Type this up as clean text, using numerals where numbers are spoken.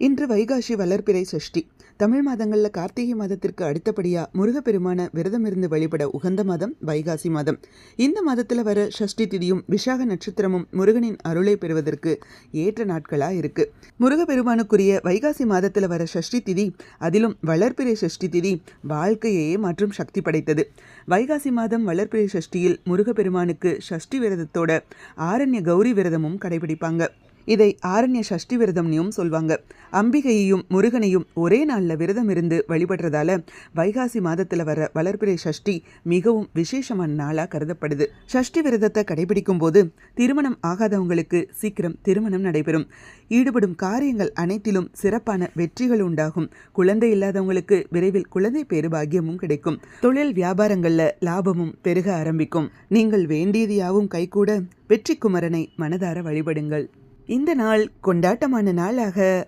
இன்று வைகாசி வளர்பிறை சஷ்டி. தமிழ் மாதங்களில் கார்த்திகை மாதத்திற்கு அடுத்தபடியாக முருகப்பெருமான விரதம் இருந்து வழிபட உகந்த மாதம் வைகாசி மாதம். இந்த மாதத்தில் வர சஷ்டி திதியும் விசாக நட்சத்திரமும் முருகனின் அருளை பெறுவதற்கு ஏற்ற நாட்களாக இருக்கு. முருகப்பெருமானுக்குரிய வைகாசி மாதத்தில் வர சஷ்டி திதி, அதிலும் வளர்பிறை சஷ்டி திதி வாழ்க்கையே மாற்றும் சக்தி படைத்தது. வைகாசி மாதம் வளர்பிறை சஷ்டியில் முருகப்பெருமானுக்கு சஷ்டி விரதத்தோட ஆரண்ய கௌரி விரதமும் கடைபிடிப்பாங்க. இதை ஆரண்ய சஷ்டி விரதம்னும் சொல்வாங்க. அம்பிகையையும் முருகனையும் ஒரே நாளில் விரதம் இருந்து வழிபடுறதால வைகாசி மாதத்தில் வர வளர்பிறை சஷ்டி மிகவும் விசேஷமான நாளாக கருதப்படுது. சஷ்டி விரதத்தை கடைபிடிக்கும் போது திருமணம் ஆகாதவங்களுக்கு சீக்கிரம் திருமணம் நடைபெறும். ஈடுபடும் காரியங்கள் அனைத்திலும் சிறப்பான வெற்றிகள் உண்டாகும். குழந்தை இல்லாதவங்களுக்கு விரைவில் குழந்தை பேறு பாக்கியமும் கிடைக்கும். தொழில் வியாபாரங்களில் லாபமும் பெருக ஆரம்பிக்கும். நீங்கள் வேண்டியது யாவும் கைகூட வெற்றி குமரனை மனதார வழிபடுங்கள். இந்த நாள் கொண்டாட்டமான நாளாக